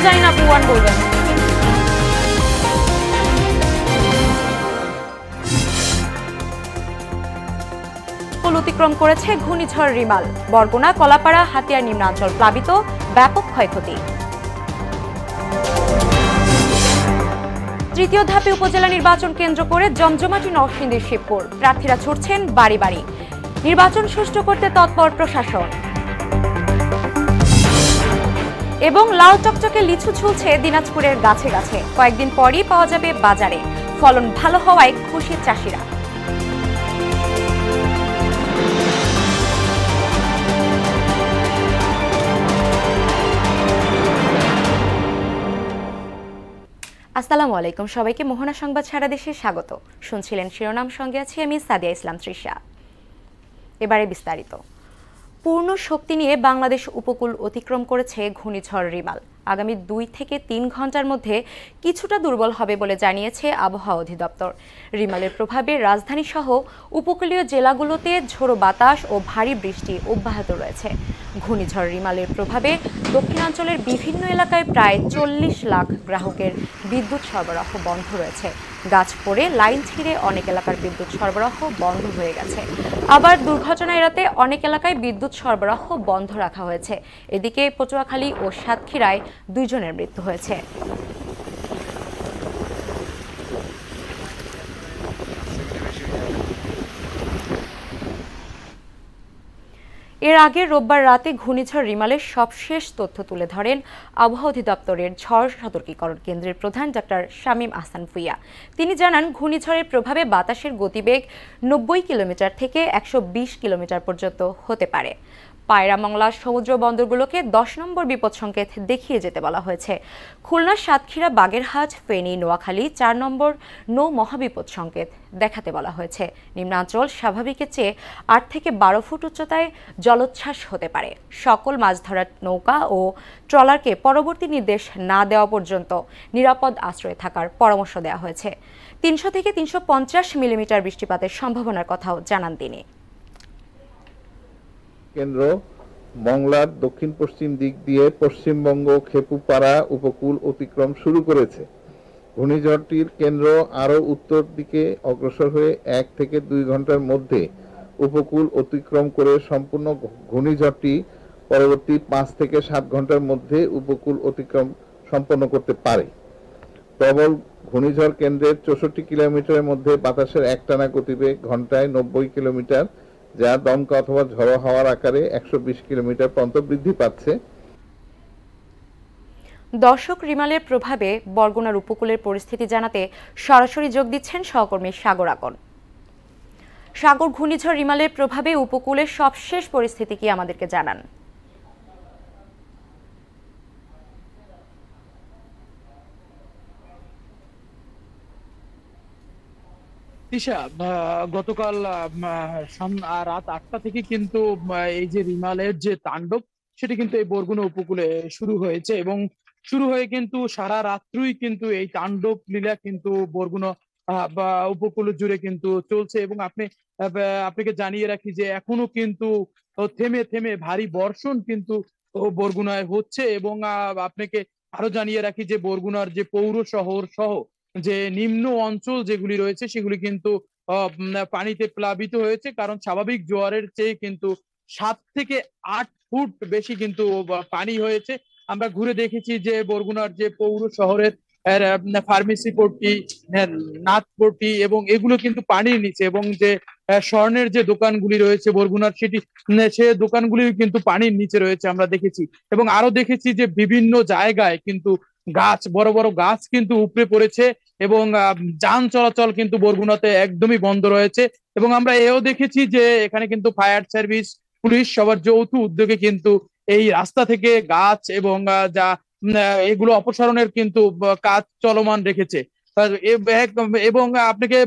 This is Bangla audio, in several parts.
জানি না, আপনি ওয়ান বলবেন। অতিক্রম করেছে ঘূর্ণিঝড় রিমাল। বরগুনা, কলাপাড়া, হাতিয়ার নিম্নাঞ্চল প্লাবিত, ব্যাপক ক্ষয়ক্ষতি। তৃতীয় ধাপে উপজেলা নির্বাচন কেন্দ্র করে জমজমাটি নরসিংদীর শিবপুর। প্রার্থীরা ছুটছেন বাড়ি বাড়ি। নির্বাচন সুষ্ঠু করতে তৎপর প্রশাসন। এবং লাল চকচকে লিচু ঝুলছে দিনাজপুরের গাছে গাছে। কয়েকদিন পরই পাওয়া যাবে বাজারে। ফলন ভালো হওয়ায় খুশি চাষিরা। আসসালামু আলাইকুম সবাইকে। মোহনা সংবাদ সারা দেশে স্বাগত। শুনছিলেন শিরোনাম, সঙ্গে আছি আমি সাদিয়া ইসলাম তৃষা। এবারে বিস্তারিত। পূর্ণ শক্তি নিয়ে বাংলাদেশ উপকূল অতিক্রম করেছে ঘূর্ণিঝড় রিমাল। আগামী 2 থেকে 3 ঘন্টার মধ্যে কিছুটা দুর্বল হবে বলে জানিয়েছে আবহাওয়া অধিদপ্তর। রিমালের প্রভাবে রাজধানী সহ উপকূলীয় জেলাগুলোতে ঝোড়ো বাতাস ও ভারী বৃষ্টি অব্যাহত রয়েছে। ঘূর্ণিঝড় রিমালের প্রভাবে দক্ষিণাঞ্চলের বিভিন্ন এলাকায় প্রায় 40 লাখ গ্রাহকের বিদ্যুৎ সরবরাহ বন্ধ রয়েছে। গাছ পড়ে লাইন ছিঁড়ে অনেক এলাকার বিদ্যুৎ সরবরাহ বন্ধ হয়ে গেছে। আবার দুর্ঘটনা এড়াতে অনেক এলাকায় বিদ্যুৎ সরবরাহ বন্ধ রাখা হয়েছে। এদিকে পটুয়াখালী ও সাতক্ষীরায় 2 জনের মৃত্যু হয়েছে। এর আগে রোববার রাতে ঘূর্ণিঝড় রিমালের সবশেষ তথ্য তুলে ধরেন আবহাওয়া অধিদপ্তরের ঝড় সতর্কীকরণ কেন্দ্রের প্রধান ডক্টর শামীম আহসান ভুইয়া। তিনি জানান, ঘূর্ণিঝড়ের প্রভাবে বাতাসের গতিবেগ 90 কিলোমিটার থেকে 120 কিলোমিটার পর্যন্ত হতে পারে। পায়রামংলা সমুদ্র বন্দরগুলোকে 10 নম্বর বিপদ সংকেত দেখিয়ে যেতে বলা হয়েছে। খুলনা, সাতক্ষীরা, বাগেরহাট, ফেনী, নোয়াখালী 4 নম্বর নৌ মহাবিপদ সংকেত দেখাতে বলা হয়েছে। নিম্নাঞ্চল স্বাভাবিকের চেয়ে 8 থেকে 12 ফুট উচ্চতায় জলোচ্ছ্বাস হতে পারে। সকল মাছ ধরার নৌকা ও ট্রলারকে পরবর্তী নির্দেশ না দেওয়া পর্যন্ত নিরাপদ আশ্রয়ে থাকার পরামর্শ দেওয়া হয়েছে। 300 থেকে 350 মিলিমিটার বৃষ্টিপাতের সম্ভাবনার কথাও জানান তিনি। কেন্দ্র মংলার দক্ষিণ পশ্চিম দিক দিয়ে পশ্চিমবঙ্গ খেপুপাড়া উপকূল অতিক্রম শুরু করেছে। ঘূর্ণিঝড়টির কেন্দ্র আরও উত্তর দিকে অগ্রসর হয়ে 1 থেকে 2 ঘন্টার মধ্যে উপকূল অতিক্রম করে সম্পূর্ণ ঘূর্ণিঝড়টি পরবর্তী 5 থেকে 7 ঘন্টার মধ্যে উপকূল অতিক্রম সম্পন্ন করতে পারে। প্রবল ঘূর্ণিঝড় কেন্দ্রের 64 কিলোমিটারের মধ্যে বাতাসের একটানা গতিবেগ ঘন্টায় 90 কিলোমিটার, যা দমকা অথবা ঝড়ো হাওয়ার আকারে 120 কিলোমিটার পর্যন্ত বৃদ্ধি পাচ্ছে। দর্শক, রিমালের প্রভাবে বরগুনার উপকূলের পরিস্থিতি জানাতে সরাসরি যোগ দিচ্ছেন সহকর্মী সাগর আকন। সাগর, ঘূর্ণিঝড় রিমালের প্রভাবে উপকূলের সবশেষ পরিস্থিতি কি আমাদেরকে জানান। গতকাল রাত 8টা থেকে কিন্তু এই যে রিমালের যে তাণ্ডব, সেটি কিন্তু এই বরগুনা উপকূলে শুরু হয়েছে এবং শুরু হয়ে কিন্তু সারা রাত্রই কিন্তু এই তাণ্ডব লীলা কিন্তু বরগুনা উপকূল জুড়ে কিন্তু চলছে। এবং আপনাকে জানিয়ে রাখি যে এখনো কিন্তু থেমে থেমে ভারী বর্ষণ কিন্তু বরগুনায় হচ্ছে। এবং আপনাকে আরো জানিয়ে রাখি যে বরগুনার যে পৌর শহর সহ যে নিম্ন অঞ্চল যেগুলি রয়েছে সেগুলি কিন্তু পানিতে প্লাবিত হয়েছে, কারণ স্বাভাবিক জোয়ারের চেয়ে কিন্তু 7 থেকে 8 ফুট বেশি কিন্তু পানি হয়েছে। আমরা ঘুরে দেখেছি যে বরগুনার যে পৌর শহরের ফার্মেসি পট্টি, নাথপট্টি এবং এগুলো কিন্তু পানির নিচে, এবং যে স্বর্ণের যে দোকানগুলি রয়েছে বরগুনার সে দোকানগুলি কিন্তু পানির নিচে রয়েছে আমরা দেখেছি। এবং আরো দেখেছি যে বিভিন্ন জায়গায় কিন্তু বড় বড় গাছ কিন্তু উপড়ে পড়েছে এবং যান চলাচল কিন্তু বরগুনাতে একদমই বন্ধ রয়েছে। এবং আমরা এও দেখেছি যে এখানে কিন্তু ফায়ার সার্ভিস, পুলিশ সবার যৌথ উদ্যোগে কিন্তু এই রাস্তা থেকে গাছ এবং এগুলো অপসারণের কিন্তু কাজ চলমান রেখেছে। এবং আপনাকে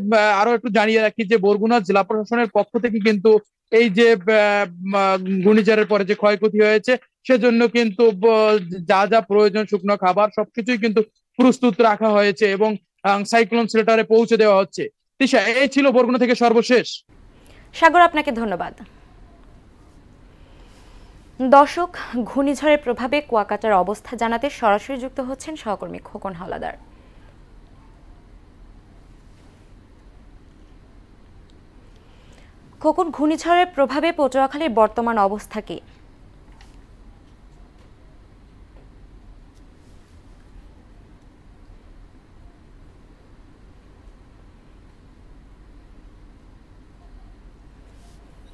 আরো একটু জানিয়ে রাখি যে বরগুনা জেলা প্রশাসনের পক্ষ থেকে কিন্তু এই যে ঘূর্ণিঝড়ের পরে যে ক্ষয়ক্ষতি হয়েছে সেজন্য কিন্তু যা যা প্রয়োজন শুকনো খাবার সবকিছুই কিন্তু প্রস্তুত রাখা হয়েছে এবং সাইক্লোন শেল্টারে পৌঁছে দেওয়া হচ্ছে। তিশা, এই ছিল বরগুনা থেকে সর্বশেষ। সাগর, আপনাকে ধন্যবাদ। দর্শক, ঘূর্ণিঝড়ের প্রভাবে কুয়াকাটার অবস্থা জানাতে সরাসরি যুক্ত হচ্ছেন সহকর্মী খোকন হাওলাদার। খোকন, ঘূর্ণিঝড়ের প্রভাবে পটুয়াখালীর বর্তমান অবস্থা কি?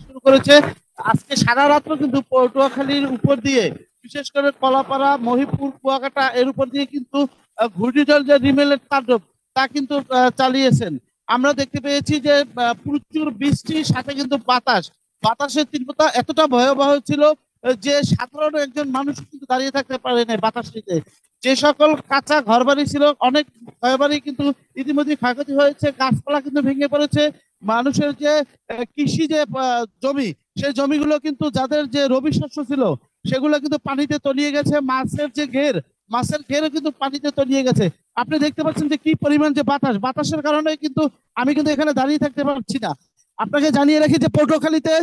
শুরু করেছে আজকে সারা রাত্র কিন্তু পটুয়াখালীর উপর দিয়ে, বিশেষ করে কলাপাড়া, মহিপুর, কুয়াকাটা এর উপর দিয়ে কিন্তু ঘূর্ণিঝড় যে রিমেলের তাণ্ডব তা কিন্তু চালিয়েছেন। আমরা দেখতে পেয়েছি যে প্রচুর বৃষ্টির সাথে কিন্তু বাতাসের তীব্রতা এতটা ভয়াবহ ছিল যে সাধারণ একজন মানুষ কিন্তু দাঁড়িয়ে থাকতে পারে না বাতাসটিতে। যে সকল কাঁচা ঘরবাড়ি ছিল, অনেক ঘরবাড়ি কিন্তু ইতিমধ্যে ক্ষয়ক্ষতি হয়েছে, গাছপালা কিন্তু ভেঙে পড়েছে। মানুষের যে কৃষি যে জমি, সেই জমিগুলো কিন্তু যাদের যে রবি শস্য ছিল সেগুলো কিন্তু পানিতে তলিয়ে গেছে। মাছের ঘেরও কিন্তু পানিতে তলিয়ে গেছে। আপনি দেখতে পাচ্ছেন যে কি পরিমাণ যে বাতাসের কারণে কিন্তু আমি কিন্তু এখানে দাঁড়িয়ে থাকতে পারছি না। আপনাকে জানিয়ে রাখি যে পটুয়াখালীতে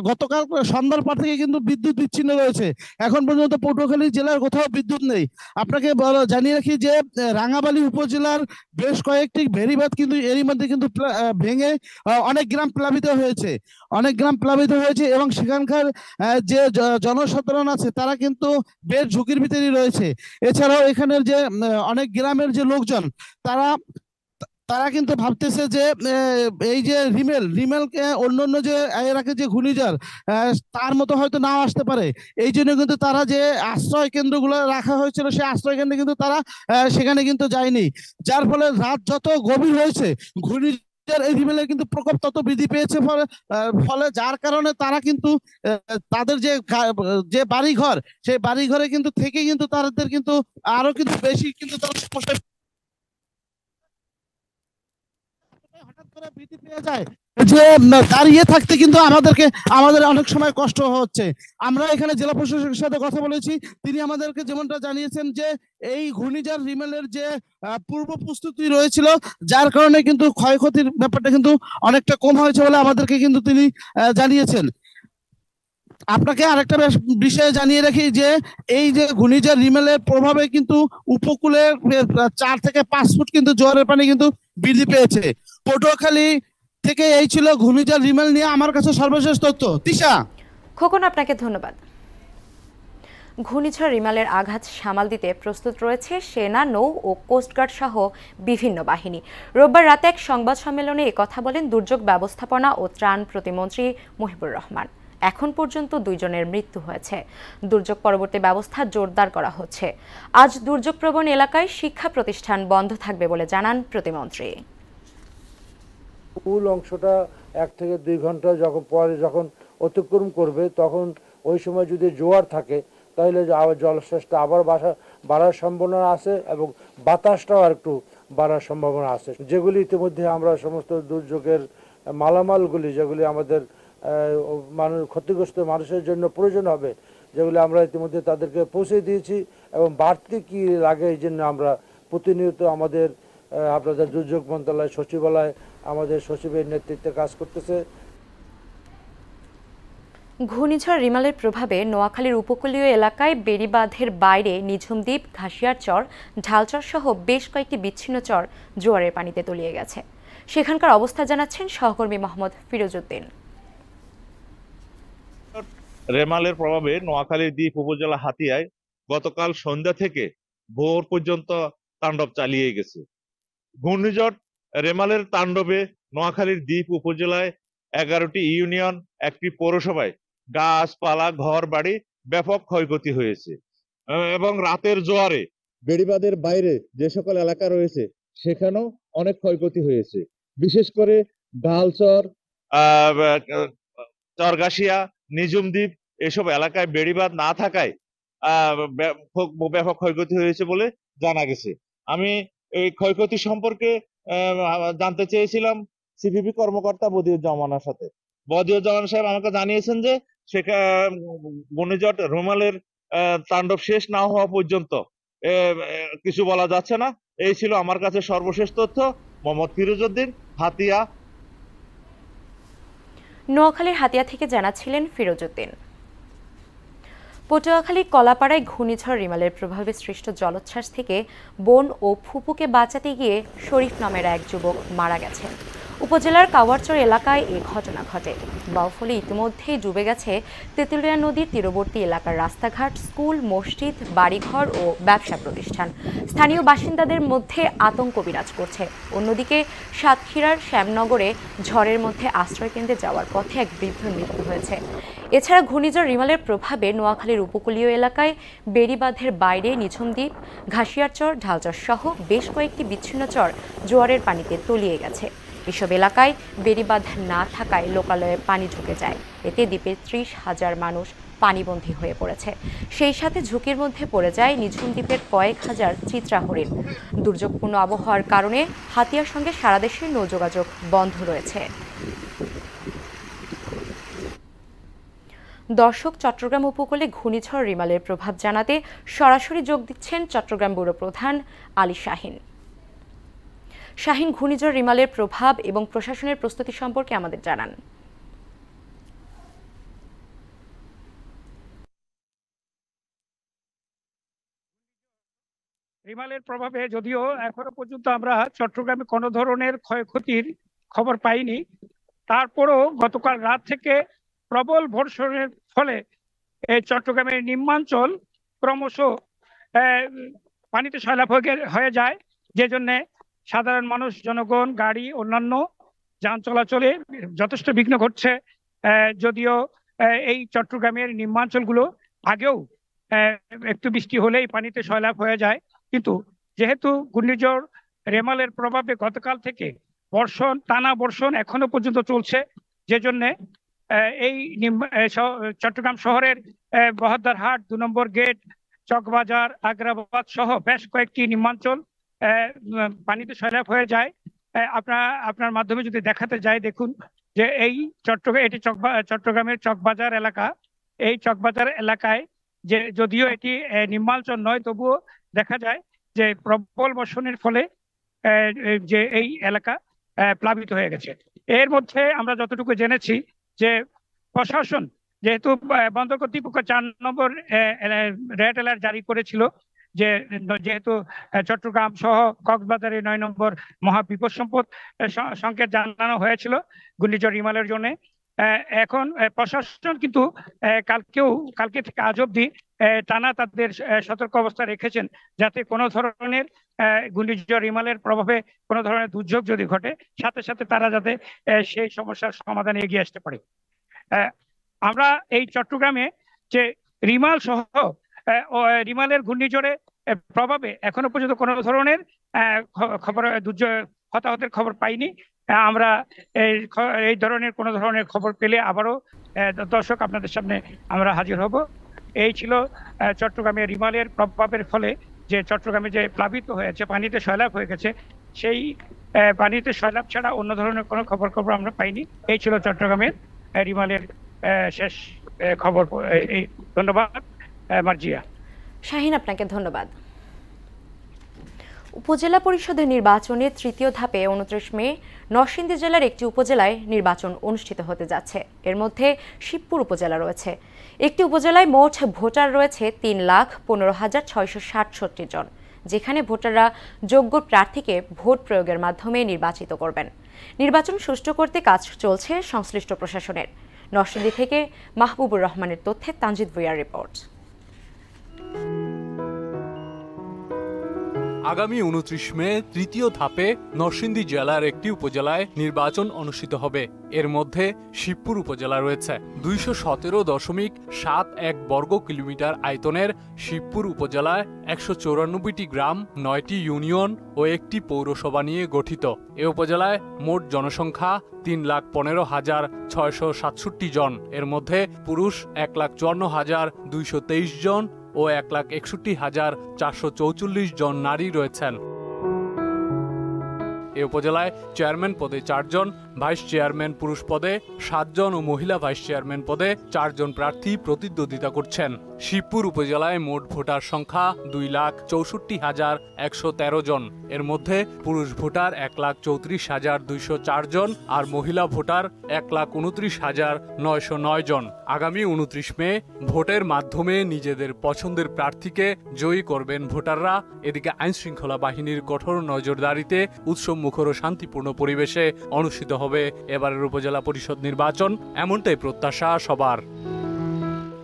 গতকাল সন্ধ্যার পর থেকে কিন্তু বিদ্যুৎ বিচ্ছিন্ন রয়েছে। এখন পর্যন্ত পটুয়াখালী জেলার কোথাও বিদ্যুৎ নেই। আপনাকে জানিয়ে রাখি যে রাঙামালী উপজেলার বেশ কয়েকটি ভেরিবাঁধ কিন্তু এরই মধ্যে কিন্তু ভেঙে অনেক গ্রাম প্লাবিত হয়েছে এবং সেখানকার যে জনসাধারণ আছে তারা কিন্তু বেশ ঝুঁকির ভিতরেই রয়েছে। এছাড়াও এখানের যে অনেক গ্রামের যে লোকজন তারা তারা কিন্তু ভাবতেছে যে এই যে রিমেলকে অন্যান্য যে এর আগে যে ঘূর্ণিঝড় তার মতো হয়তো নাও আসতে পারে। এই জন্য কিন্তু তারা যে আশ্রয় কেন্দ্রগুলো রাখা হয়েছিল সেই আশ্রয় কেন্দ্রে কিন্তু তারা সেখানে কিন্তু যায়নি। যার ফলে রাত যত গভীর হয়েছে ঘূর্ণিঝড় এই রিমেলের কিন্তু প্রকোপ তত বৃদ্ধি পেয়েছে, ফলে যার কারণে তারা কিন্তু তাদের যে বাড়ি ঘর, সেই বাড়ি ঘরে কিন্তু থেকে কিন্তু তাদের কিন্তু আরো কিন্তু বেশি কিন্তু তারা হঠাৎ করে বৃদ্ধি পেয়ে যায় যে দাঁড়িয়ে থাকতে কিন্তু আমাদের অনেক সময় কষ্ট হচ্ছে। আমরা এখানে জেলা প্রশাসকের সাথে কথা বলেছি, তিনি আমাদেরকে যেমনটা জানিয়েছেন যে এই ঘূর্ণিঝড় রিমেলের যে পূর্ব প্রস্তুতি রয়েছিল যার কারণে কিন্তু ক্ষয়ক্ষতির ব্যাপারটা কিন্তু অনেকটা কম হয়েছে বলে আমাদেরকে কিন্তু তিনি জানিয়েছেন। আপনাকে আরেকটা বিষয়ে জানিয়ে রাখি যে এই যে ঘূর্ণিঝড় রিমেলের প্রভাবে কিন্তু উপকূলে 4 থেকে 5 ফুট কিন্তু জোয়ারের পানি কিন্তু বৃদ্ধি পেয়েছে। পটুয়াখালী থেকে এই ছিল ঘূর্ণিঝড় রিমেল নিয়ে আমার কাছে সর্বশেষ তথ্য। তিশা। খোকন, আপনাকে ধন্যবাদ। ঘূর্ণিঝড় রিমেলের আঘাত সামাল দিতে প্রস্তুত রয়েছে সেনা, নৌ ও কোস্টগার্ড সহ বিভিন্ন বাহিনী। রোববার রাতে এক সংবাদ সম্মেলনে একথা বলেন দুর্যোগ ব্যবস্থাপনা ও ত্রাণ প্রতিমন্ত্রী মুহিবুর রহমান। এখন পর্যন্ত 2 জনের মৃত্যু হয়েছে। দুর্যোগ পরবর্তী ব্যবস্থা জোরদার করা হচ্ছে। আজ দুর্যোগপ্রবণ এলাকায় শিক্ষা প্রতিষ্ঠান বন্ধ থাকবে বলে জানান প্রতিমন্ত্রী। মূল অংশটা 1 থেকে 2 ঘন্টা যখন অতিক্রম করবে তখন ওই সময় যদি জোয়ার থাকে তাহলে জলস্রোতটা আবার বাড়ার সম্ভাবনা আছে এবং বাতাসটাও আর একটু বাড়ার সম্ভাবনা আছে। যেগুলি ইতিমধ্যে আমরা সমস্ত দুর্যোগের মালামালগুলি যেগুলি আমাদের ক্ষতিগ্রস্ত মানুষের জন্য প্রয়োজন হবে যেগুলি আমরা ইতিমধ্যে তাদেরকে পৌঁছে দিয়েছি এবং বাড়তি কি লাগে এই জন্য আমরা প্রতিনিয়ত আমাদের আপনাদের দুর্যোগ মন্ত্রণালয় সচিবালয় আমাদের সচিবের নেতৃত্বে কাজ করতেছে। ঘূর্ণিঝড় রিমেলের প্রভাবে নোয়াখালীর উপকূলীয় এলাকায় বেড়িবাঁধের বাইরে নিঝুমদ্বীপ, ঘাসিয়ার চর, ঢালচর সহ বেশ কয়েকটি বিচ্ছিন্ন চর জোয়ারের পানিতে তলিয়ে গেছে। সেখানকার অবস্থা জানাচ্ছেন সহকর্মী মোহাম্মদ ফিরোজউদ্দিন। রেমালের প্রভাবে নোয়াখালীর দ্বীপ উপজেলা হাতিয়ায় গতকাল সন্ধ্যা থেকে ভোর পর্যন্ত তাণ্ডব চালিয়ে গেছে। ঘূর্ণিঝড় রেমালের তাণ্ডবে নোয়াখালীর দ্বীপ উপজেলায় 11টি ইউনিয়ন, 1টি পৌরসভায় গাছপালা, ঘর বাড়ি ব্যাপক ক্ষয়ক্ষতি হয়েছে এবং রাতের জোয়ারে বেড়িবাঁধের বাইরে যে সকল এলাকা রয়েছে সেখানেও অনেক ক্ষয়ক্ষতি হয়েছে। বিশেষ করে ডালচর, চরগাছিয়া, নিঝুমদ্বীপ এসব এলাকায় বেড়িবাঁধ না থাকায় ব্যাপক ক্ষয়ক্ষতি হয়েছে বলে জানা গেছে। আমি এই ক্ষয়ক্ষতি সম্পর্কে জানতে চেয়েছিলাম সিপিবি কর্মকর্তা বদিউজ্জামানের সাথে। বদিউজ্জামান সাহেব আমাকে জানিয়েছেন যে ঘূর্ণিঝড় রেমালের তাণ্ডব শেষ না হওয়া পর্যন্ত কিছু বলা যাচ্ছে না। এই ছিল আমার কাছে সর্বশেষ তথ্য। মোহাম্মদ ফিরোজউদ্দিন, হাতিয়া। নোয়াখালীর হাতিয়া থেকে জানাচ্ছিলেন ফিরোজউদ্দিন। পটুয়াখালীর কলাপাড়ায় ঘূর্ণিঝড় রিমালের প্রভাবে সৃষ্ট জলোচ্ছ্বাস থেকে বোন ও ফুপুকে বাঁচাতে গিয়ে শরীফ নামের এক যুবক মারা গেছেন। উপজেলার কাওয়ারচর এলাকায় এ ঘটনা ঘটে। বাউফলে ইতিমধ্যেই ডুবে গেছে তেঁতুলিয়া নদীর তীরবর্তী এলাকার রাস্তাঘাট, স্কুল, মসজিদ, বাড়িঘর ও ব্যবসা প্রতিষ্ঠান। স্থানীয় বাসিন্দাদের মধ্যে আতঙ্ক বিরাজ করছে। অন্যদিকে সাতক্ষীরার শ্যামনগরে ঝড়ের মধ্যে আশ্রয়কেন্দ্রে যাওয়ার পথে এক বৃদ্ধর মৃত্যু হয়েছে। এছাড়া ঘূর্ণিঝড় রিমালের প্রভাবে নোয়াখালীর উপকূলীয় এলাকায় বেড়িবাঁধের বাইরে নিঝুমদ্বীপ, ঘাসিয়ারচর, ঢালচর সহ বেশ কয়েকটি বিচ্ছিন্ন চর জোয়ারের পানিতে তলিয়ে গেছে। এসব এলাকায় বেড়িবাঁধ না থাকায় লোকালয়ে পানি ঢুকে যায়। এতে দ্বীপের 30,000 মানুষ পানিবন্দী হয়ে পড়েছে। সেই সাথে ঝুঁকির মধ্যে পড়ে যায় নিঝুম দ্বীপের কয়েক হাজার চিত্রা হরিণ। দুর্যোগপূর্ণ আবহাওয়ার কারণে হাতিয়ার সঙ্গে সারা দেশের নৌযোগাযোগ বন্ধ রয়েছে। দর্শক, চট্টগ্রাম উপকূলে ঘূর্ণিঝড় রিমালের প্রভাব জানাতে সরাসরি যোগ দিচ্ছেন চট্টগ্রাম ব্যুরো প্রধান আলী শাহিন। শাহিন, ঘূর্ণিঝড় রিমালের প্রভাব এবং প্রশাসনের প্রস্তুতি সম্পর্কে আমাদের জানান। রিমালের প্রভাবে যদিও এখনো পর্যন্ত আমরা চট্টগ্রামে কোনো ধরনের ক্ষয়ক্ষতির খবর পাইনি, তারপরও গতকাল রাত থেকে প্রবল বর্ষণের ফলে চট্টগ্রামের নিম্নাঞ্চল ক্রমশ পানিতে সয়লাব হয়ে যায়, যে জন্য সাধারণ মানুষ, জনগণ, গাড়ি, অন্যান্য যান চলাচলে যথেষ্ট বিঘ্ন ঘটছে। যদিও এই চট্টগ্রামের নিম্নাঞ্চলগুলো আগেও একটু বৃষ্টি হলেই পানিতে সয়লাব হয়ে যায়, কিন্তু যেহেতু ঘূর্ণিঝড় রেমালের প্রভাবে গতকাল থেকে টানা বর্ষণ এখনো পর্যন্ত চলছে, যে জন্য এই চট্টগ্রাম শহরের বহদ্দারহাট, 2 নম্বর গেট, চকবাজার, আগ্রাবাদ সহ বেশ কয়েকটি নিম্নাঞ্চল পানিতে সয়লাব হয়ে যায়। আপনার মাধ্যমে যদি দেখাতে যায়, দেখুন যে এই চট্টগ্রামের চকবাজার এলাকা। এই চকবাজার এলাকায় যে যদিও এটি নিম্নাঞ্চল নয়, তবুও দেখা যায় যে প্রবল বর্ষণের ফলে যে এই এলাকা প্লাবিত হয়ে গেছে। এর মধ্যে আমরা যতটুকু জেনেছি যে প্রশাসন যেহেতু বন্দর কর্তৃপক্ষ 4 নম্বর রেড অ্যালার্ট জারি করেছিল, যেহেতু চট্টগ্রাম সহ কক্সবাজারে 9 নম্বর মহাবিপদ সংকেত জানানো হয়েছিল ঘূর্ণিঝড় রিমালের জন্য। এখন প্রশাসন কিন্তু কালকে থেকে আজ অব্দি টানা তাদের সতর্ক অবস্থা রেখেছেন, যাতে কোনো ধরনের ঘূর্ণিঝড় রিমালের প্রভাবে কোনো ধরনের দুর্যোগ যদি ঘটে, সাথে সাথে তারা যাতে সেই সমস্যার সমাধানে এগিয়ে আসতে পারে। আমরা এই চট্টগ্রামে যে রিমাল সহ রিমালের ঘূর্ণিঝড়ের প্রভাবে এখনো পর্যন্ত কোনো ধরনের হতাহতের খবর পাইনি। আমরা এই ধরনের কোনো ধরনের খবর পেলে আবারও দর্শক আপনাদের সামনে আমরা হাজির হব। এই ছিল চট্টগ্রামে রিমালের প্রভাবের ফলে যে চট্টগ্রামে যে প্লাবিত হয়েছে, পানিতে সয়লাব হয়ে গেছে, সেই পানিতে সয়লাব ছাড়া অন্য ধরনের কোনো খবর আমরা পাইনি। এই ছিল চট্টগ্রামের রিমালের শেষ খবর। ধন্যবাদ মার্জিয়া। শাহিন, আপনাকে ধন্যবাদ। উপজেলা পরিষদের নির্বাচনে তৃতীয় ধাপে 29 মে নরসিংদী জেলার একটি উপজেলায় নির্বাচন অনুষ্ঠিত হতে যাচ্ছে। এর মধ্যে শিবপুর উপজেলা রয়েছে। একটি উপজেলায় মোট ভোটার রয়েছে 3,15,667 জন, যেখানে ভোটাররা যোগ্য প্রার্থীকে ভোট প্রয়োগের মাধ্যমে নির্বাচিত করবেন। নির্বাচন সুষ্ঠু করতে কাজ চলছে সংশ্লিষ্ট প্রশাসনের। নরসিংদী থেকে মাহবুবুর রহমানের তথ্যে তানজিদ ভুঁইয়ার রিপোর্ট। আগামী 29 মে তৃতীয় ধাপে নরসিংদী জেলার একটি উপজেলায় নির্বাচন অনুষ্ঠিত হবে। এর মধ্যে শিবপুর উপজেলা রয়েছে। 217.71 বর্গ কিলোমিটার আয়তনের শিবপুর উপজেলায় 194টি গ্রাম, 9টি ইউনিয়ন ও একটি পৌরসভা নিয়ে গঠিত। এ উপজেলায় মোট জনসংখ্যা 3,15,667 জন। এর মধ্যে পুরুষ 1,54,223 জন ও 1,61,444 জন নারী রয়েছেন। এ উপজেলায় চেয়ারম্যান পদে 4 জন, ভাইস চেয়ারম্যান পুরুষ পদে ৭ জন ও মহিলা ভাইস চেয়ারম্যান পদে ৪ জন প্রার্থী প্রতিদ্বন্দ্বিতা করছেন। শিবপুর উপজেলায় মোট ভোটার সংখ্যা ২,৬৪,১১৩ জন। এর মধ্যে পুরুষ ভোটার 1,34,204 জন আর মহিলা ভোটার 1,29,909 জন। আগামী 29 মে ভোটের মাধ্যমে নিজেদের পছন্দের প্রার্থীকে জয়ী করবেন ভোটাররা। এদিকে আইনশৃঙ্খলা বাহিনীর কঠোর নজরদারিতে উৎসবমুখর ও শান্তিপূর্ণ পরিবেশে অনুষ্ঠিত হবে এবারের উপজেলা পরিষদ নির্বাচন, এমনটাই প্রত্যাশা সবার।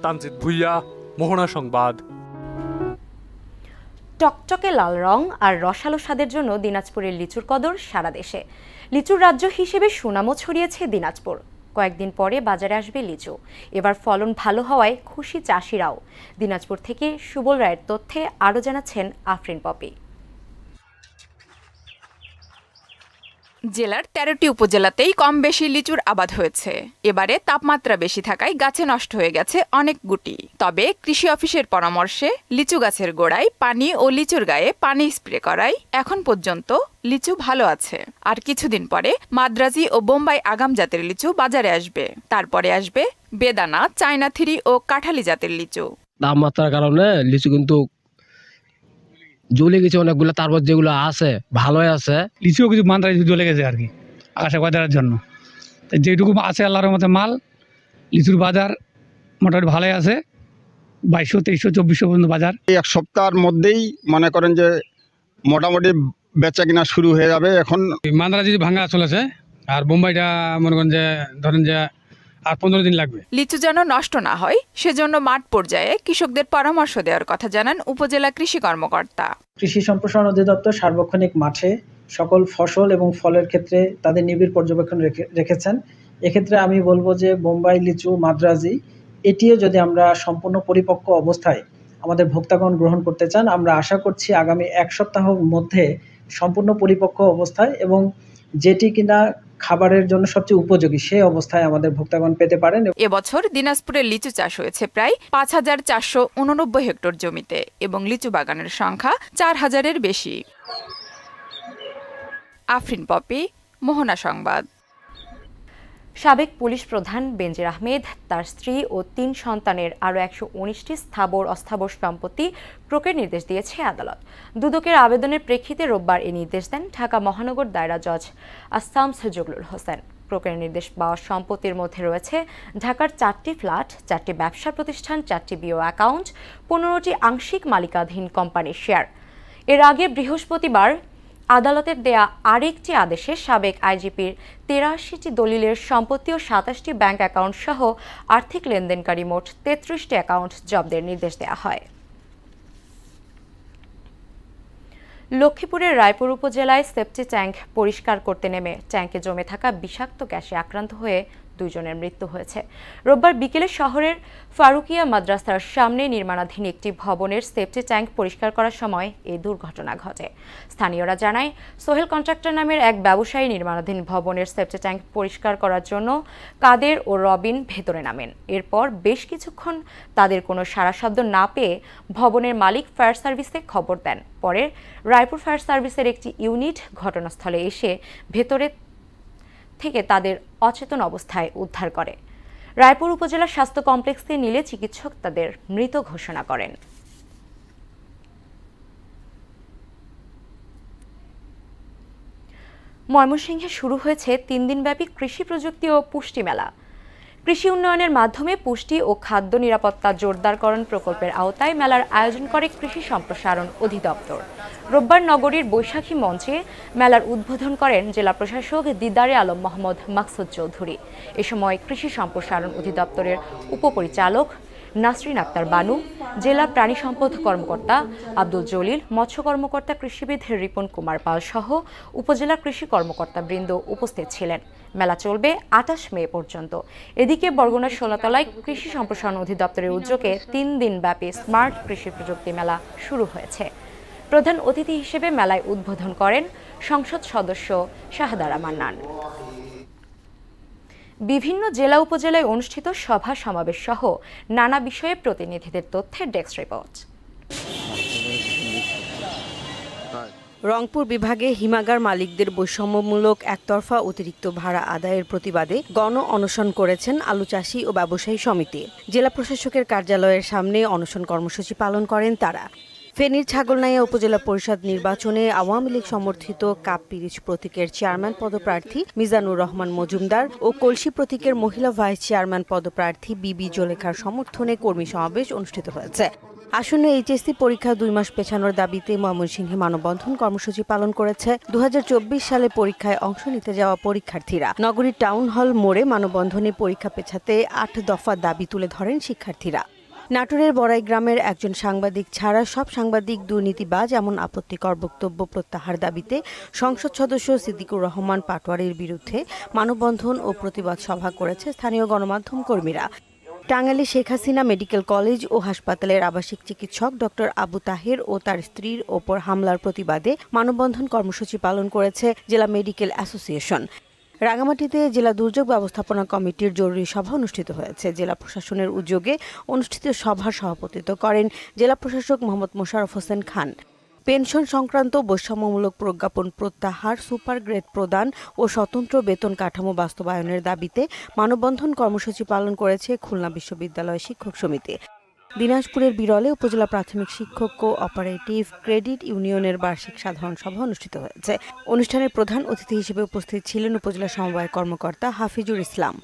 তানজিদ ভুইয়া, মোহনা সংবাদ। টকটকে লাল রং আর রসালো স্বাদের জন্য দিনাজপুরের লিচুর কদর সারা দেশে। লিচুর রাজ্য হিসেবে সুনামও ছড়িয়েছে দিনাজপুর। কয়েকদিন পরে বাজারে আসবে লিচু। এবার ফলন ভালো হওয়ায় খুশি চাষিরাও। দিনাজপুর থেকে সুবল রায়ের তথ্যে আরও জানাচ্ছেন আফরিন পপি। জেলার ১৩টি উপজেলাতেই কম বেশি লিচুর আবাদ হয়েছে। এবারে তাপমাত্রা বেশি থাকায় গাছে নষ্ট হয়ে গেছে অনেক গুটি। তবে কৃষি অফিসের পরামর্শে লিচু গাছের গোড়ায় পানি ও লিচুর গায়ে পানি স্প্রে করায় এখন পর্যন্ত লিচু ভালো আছে। আর কিছুদিন পরে মাদ্রাজি ও বোম্বাই আগাম জাতের লিচু বাজারে আসবে। তারপরে আসবে বেদানা, চায়না থ্রি ও কাঁঠালি জাতের লিচু। তাপমাত্রার কারণে লিচু কিন্তু জ্বলে গেছে অনেকগুলো, তারপর যেগুলো আছে ভালোই আছে। লিচুও কিছু মাত্রায় জ্বলে গেছে আর কি আকাশে ওয়েদারের জন্য। যেটুকু আছে আল্লাহর মতো মাল, লিচুর বাজার মোটামুটি ভালোই আছে। 2200, 2300, 2400 পর্যন্ত বাজার। এক সপ্তাহের মধ্যেই মনে করেন যে মোটামুটি বেচা কিনা শুরু হয়ে যাবে। এখন মাদ্রাজি ভাঙা চলেছে আর বোম্বাইটা মনে করেন যে ধরেন যে আর 15 দিন লাগবে। লিচু যেন নষ্ট না হয় সেজন্য মাঠ পর্যায়ে কৃষকদের পরামর্শ দেওয়ার কথা জানান উপজেলা কৃষি কর্মকর্তা। কৃষি সম্প্রসারণ অধিদপ্তর সার্বক্ষণিক মাঠে সকল ফসল এবং ফলের ক্ষেত্রে তাদের নিবিড় পর্যবেক্ষণ রেখেছেন। এক্ষেত্রে আমি বলবো যে বোম্বাই লিচু, মাদ্রাজি এটিও যদি আমরা সম্পূর্ণ পরিপক্ক অবস্থায় আমাদের ভোক্তাগণ গ্রহণ করতে চান, আমরা আশা করছি আগামী 1 সপ্তাহের মধ্যে সম্পূর্ণ পরিপক্ক অবস্থায় এবং যেটি কিনা খাবারের জন্য সবচেয়ে উপযোগী সেই অবস্থায় আমাদের ভোক্তাগণ পেতে পারেন। এবছর দিনাজপুরের লিচু চাষ হয়েছে প্রায় ৫,৪৮৯ হেক্টর জমিতে এবং লিচু বাগানের সংখ্যা ৪,০০০-এর বেশি। আফরিন পপি, মোহনা সংবাদ। সাবেক পুলিশ প্রধান বেনজির আহমেদ তার স্ত্রী ও 3 সন্তানের আরও 119টি স্থাবর অস্থাবর সম্পত্তি ক্রয়ের নির্দেশ দিয়েছে আদালত। দুদকের আবেদনের প্রেক্ষিতে রোববার এই নির্দেশ দেন ঢাকা মহানগর দায়রা জজ আসামস জগলুল হোসেন। ক্রয়ের নির্দেশ পাওয়া সম্পত্তির মধ্যে রয়েছে ঢাকার 4টি ফ্ল্যাট, 4টি ব্যবসা প্রতিষ্ঠান, 4টি বিও অ্যাকাউন্ট, 15টি আংশিক মালিকাধীন কোম্পানির শেয়ার। এর আগে বৃহস্পতিবার আদালতের দেয়া আরেকটি আদেশে সাবেক আইজিপির 83টি দলিলের সম্পত্তি ও 27টি ব্যাংক অ্যাকাউন্ট সহ আর্থিক লেনদেনকারী মোট 33টি অ্যাকাউন্ট জব্দের নির্দেশ দেওয়া হয়। লক্ষ্মীপুরের রায়পুর উপজেলায় সেপটি ট্যাঙ্ক পরিষ্কার করতে নেমে ট্যাঙ্কে জমে থাকা বিষাক্ত গ্যাসে আক্রান্ত হয়ে 2 জনের মৃত্যু হয়েছে। রোববার বিকেলে শহরের ফারুকিয়া মাদ্রাসার সামনে নির্মাণাধীন একটি ভবনের সেপটি ট্যাঙ্ক পরিষ্কার করার সময় এই দুর্ঘটনা ঘটে। স্থানীয়রা জানায়, সোহেল কন্ট্রাক্টর নামের এক ব্যবসায়ী নির্মাণাধীন ভবনের সেপটি ট্যাঙ্ক পরিষ্কার করার জন্য কাদের ও রবিন ভেতরে নামেন। এরপর বেশ কিছুক্ষণ তাদের কোনো সাড়া শব্দ না পেয়ে ভবনের মালিক ফায়ার সার্ভিসে খবর দেন। পরে রায়পুর ফায়ার সার্ভিসের একটি ইউনিট ঘটনাস্থলে এসে ভেতরে থেকে তাদের অচেতন অবস্থায় উদ্ধার করে। রায়পুর উপজেলা স্বাস্থ্য কমপ্লেক্সে নিলে চিকিৎসক তাদের মৃত ঘোষণা করেন। ময়মনসিংহে শুরু হয়েছে 3 দিনব্যাপী কৃষি প্রযুক্তি ও পুষ্টি মেলা। কৃষি উন্নয়নের মাধ্যমে পুষ্টি ও খাদ্য নিরাপত্তা জোরদারকরণ প্রকল্পের আওতায় মেলার আয়োজন করে কৃষি সম্প্রসারণ অধিদপ্তর। রোববার নগরীর বৈশাখী মঞ্চে মেলার উদ্বোধন করেন জেলা প্রশাসক দিদারে আলম মোহাম্মদ মাকসুদ চৌধুরী। এ সময় কৃষি সম্প্রসারণ অধিদপ্তরের উপপরিচালক নাসরিন আক্তার বানু, জেলা প্রাণী সম্পদ কর্মকর্তা আব্দুল জলিল, মৎস্য কর্মকর্তা কৃষিবিদ রিপন কুমার পাল সহ উপজেলা কৃষি কর্মকর্তা বৃন্দ উপস্থিত ছিলেন। মেলা চলবে 28 মে পর্যন্ত। এদিকে বরগুনার শোলাতলায় কৃষি সম্প্রসারণ অধিদপ্তরের উদ্যোগে 3 দিন ব্যাপী স্মার্ট কৃষি প্রযুক্তি মেলা শুরু হয়েছে। প্রধান অতিথি হিসেবে মেলায় উদ্বোধন করেন সংসদ সদস্য শাহদারা মান্নান। বিভিন্ন জেলা উপজেলায় অনুষ্ঠিত সভা সমাবেশ সহ নানা বিষয়ে প্রতিনিধিদের তথ্যের ডেস্ক রিপোর্ট। রংপুর বিভাগে হিমাগার মালিকদের বৈষম্যমূলক একতরফা অতিরিক্ত ভাড়া আদায়ের প্রতিবাদে গণ অনশন করেছেন আলু চাষী ও ব্যবসায়ী সমিতি। জেলা প্রশাসকের কার্যালয়ের সামনে অনশন কর্মসূচি পালন করেন তারা। ফেনীর ছাগলনাইয়া উপজেলা পরিষদ নির্বাচনে আওয়ামী লীগ সমর্থিত কাপ পিরিচ প্রতীকের চেয়ারম্যান পদপ্রার্থী মিজানুর রহমান মজুমদার ও কলসি প্রতীকের মহিলা ভাইস চেয়ারম্যান পদপ্রার্থী বিবি জোলেখার সমর্থনে কর্মী সমাবেশ অনুষ্ঠিত হয়েছে। আসন্ন এইচএসসি পরীক্ষা 2 মাস পেছানোর দাবিতে ময়মনসিংহে মানববন্ধন কর্মসূচি পালন করেছে 2024 সালে পরীক্ষায় অংশ নিতে যাওয়া পরীক্ষার্থীরা। নগরীর টাউন হল মোড়ে মানববন্ধনে পরীক্ষা পেছাতে 8 দফা দাবি তুলে ধরেন শিক্ষার্থীরা। নাটোরের বড়াই গ্রামের একজন সাংবাদিক ছাড়া সব সাংবাদিক দুর্নীতিবাজ এমন আপত্তিকর বক্তব্য প্রত্যাহার দাবিতে সংসদ সদস্য সিদ্দিকুর রহমান পাটোয়ারির বিরুদ্ধে মানববন্ধন ও প্রতিবাদ সভা করেছে স্থানীয় গণমাধ্যম কর্মীরা। টাঙ্গাইলে শেখ হাসিনা মেডিকেল কলেজ ও হাসপাতালের আবাসিক চিকিৎসক ডক্টর আবু তাহের ও তার স্ত্রীর ওপর হামলার প্রতিবাদে মানববন্ধন কর্মসূচি পালন করেছে জেলা মেডিকেল অ্যাসোসিয়েশন। রাঙামাটিতে জেলা দুর্যোগ ব্যবস্থাপনা কমিটির জরুরি সভা অনুষ্ঠিত হয়েছে। জেলা প্রশাসনের উদ্যোগে অনুষ্ঠিত সভার সভাপতিত্ব করেন জেলা প্রশাসক মোহাম্মদ মোশাররফ হোসেন খান। পেনশন সংক্রান্ত বৈষম্যমূলক প্রজ্ঞাপন প্রত্যাহার, সুপার গ্রেড প্রদান ও স্বতন্ত্র বেতন কাঠামো বাস্তবায়নের দাবিতে মানববন্ধন কর্মসূচি পালন করেছে খুলনা বিশ্ববিদ্যালয় শিক্ষক সমিতি। দিনাজপুরের বিরলে উপজেলা প্রাথমিক শিক্ষক কোঅপারেটিভ ক্রেডিট ইউনিয়নের বার্ষিক সাধারণ সভা অনুষ্ঠিত হয়েছে। অনুষ্ঠানের প্রধান অতিথি হিসেবে উপস্থিত ছিলেন উপজেলা সমবায় কর্মকর্তা হাফিজুর ইসলাম।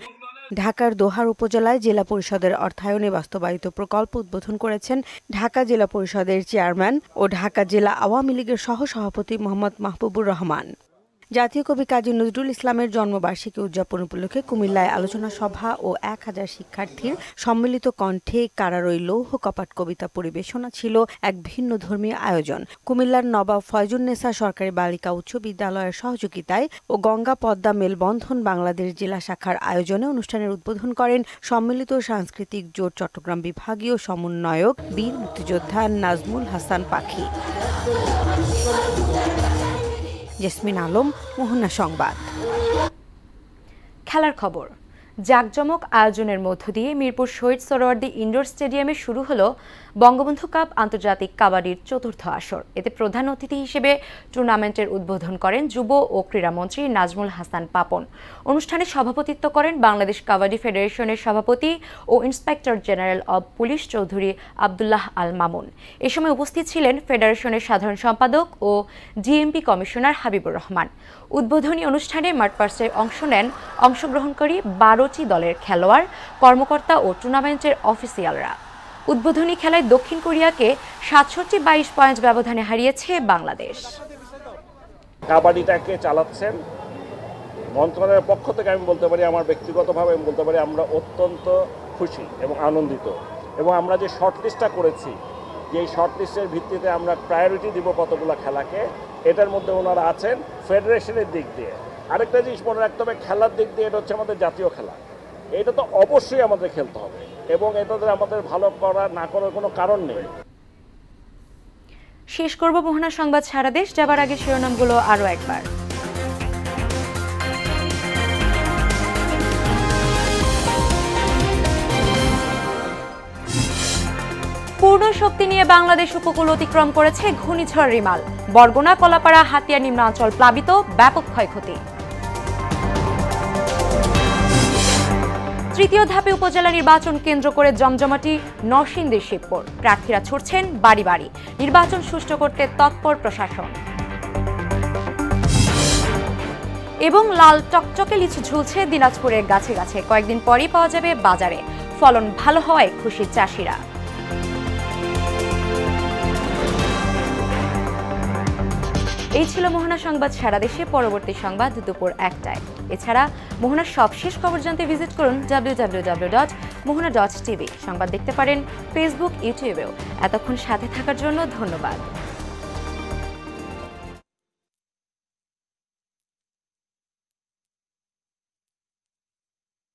ঢাকার দোহার উপজেলায় জেলা পরিষদের অর্থায়নে বাস্তবায়িত প্রকল্প উদ্বোধন করেছেন ঢাকা জেলা পরিষদের চেয়ারম্যান ও ঢাকা জেলা আওয়ামী লীগের সহসভাপতি মোহাম্মদ মাহবুবুর রহমান। জাতীয় কবি কাজী নজরুল ইসলামের জন্মবার্ষিকী উদযাপন উপলক্ষে কুমিল্লায় আলোচনা সভা ও 1000 শিক্ষার্থীর সম্মিলিত কণ্ঠে কারারই লৌহ কপাট কবিতা পরিবেশনা ছিল এক ভিন্ন ধর্মীয় আয়োজন। কুমিল্লার নবাব ফয়জুন্নেসা সরকারি বালিকা উচ্চ বিদ্যালয়ের সহযোগিতায় ও গঙ্গা পদ্মা মেলবন্ধন বাংলাদেশ জেলা শাখার আয়োজনে অনুষ্ঠানের উদ্বোধন করেন সম্মিলিত সাংস্কৃতিক জোট চট্টগ্রাম বিভাগীয় সমন্বয়ক বীর মুক্তিযোদ্ধা নাজমুল হাসান পাখি। জেসমিন আলম, মোহনা সংবাদ। খেলার খবর। জাকজমক আয়োজনের মধ্য দিয়ে মিরপুর শহীদ সোহরাওয়ার্দী ইনডোর স্টেডিয়ামে শুরু হলো বঙ্গবন্ধু কাপ আন্তর্জাতিক কাবাডির 4র্থ আসর। এতে প্রধান অতিথি হিসেবে টুর্নামেন্টের উদ্বোধন করেন যুব ও ক্রীড়ামন্ত্রী নাজমুল হাসান পাপন। অনুষ্ঠানে সভাপতিত্ব করেন বাংলাদেশ কাবাডি ফেডারেশনের সভাপতি ও inspector general of police Chowdhury Abdullah Al Mamun. এ সময় উপস্থিত ছিলেন ফেডারেশনের সাধারণ সম্পাদক ও ডিএমপি কমিশনার হাবিবুর রহমান। উদ্বোধনী অনুষ্ঠানে মাঠপার্সে অংশগ্রহণকারী 12টি দলের খেলোয়াড়, কর্মকর্তা ও টুর্নামেন্টের অফিসিয়ালরা। উদ্বোধনী খেলায় দক্ষিণ কোরিয়াকে ৬৭-২২ পয়েন্ট ব্যবধানে হারিয়েছে বাংলাদেশ। কাবাডিটাকে চালাচ্ছেন মন্ত্রণালয়ের পক্ষ থেকে আমি বলতে পারি, আমার ব্যক্তিগতভাবে আমি বলতে পারি আমরা অত্যন্ত খুশি এবং আনন্দিত। এবং আমরা যে শর্টলিস্টটা করেছি, যে শর্টলিস্টের ভিত্তিতে আমরা প্রায়োরিটি দিব কতগুলো খেলাকে, এটার মধ্যে ওনারা আছেন ফেডারেশনের দিক দিয়ে। আরেকটা জিনিস মনে রাখতে হবে, খেলার দিক দিয়ে এটা হচ্ছে আমাদের জাতীয় খেলা, এটা তো অবশ্যই আমাদের খেলতে হবে এবং এটাতে আমাদের ভালো করা না করার কোনো কারণ নেই। শেষ করব মোহনা সংবাদ সারা দেশ যাবার আগে শিরোনামগুলো আরও একবার। পূর্ণ শক্তি নিয়ে বাংলাদেশ উপকূল অতিক্রম করেছে ঘূর্ণিঝড় রিমাল। বরগুনা, কলাপাড়া, হাতিয়া নিম্নাঞ্চল প্লাবিত, ব্যাপক ক্ষয়ক্ষতি। তৃতীয় ধাপে উপজেলা নির্বাচন কেন্দ্র করে জমজমাটি নরসিংদীর শিবপুর। প্রার্থীরা ছুটছেন বাড়ি বাড়ি। নির্বাচন সুষ্ঠু করতে তৎপর প্রশাসন। এবং লাল টকটকে লিচু ঝুলছে দিনাজপুরের গাছে গাছে। কয়েকদিন পরই পাওয়া যাবে বাজারে। ফলন ভালো হওয়ায় খুশি চাষিরা। এই ছিল মোহনা সংবাদ সারা দেশে। পরবর্তী সংবাদ দুপুর 1টায়। এছাড়া মোহনার সবশেষ খবর জানতে ভিজিট করুন www.mohana.tv। সংবাদ দেখতে পারেন ফেসবুক, ইউটিউবেও। এতক্ষণ সাথে থাকার জন্য ধন্যবাদ।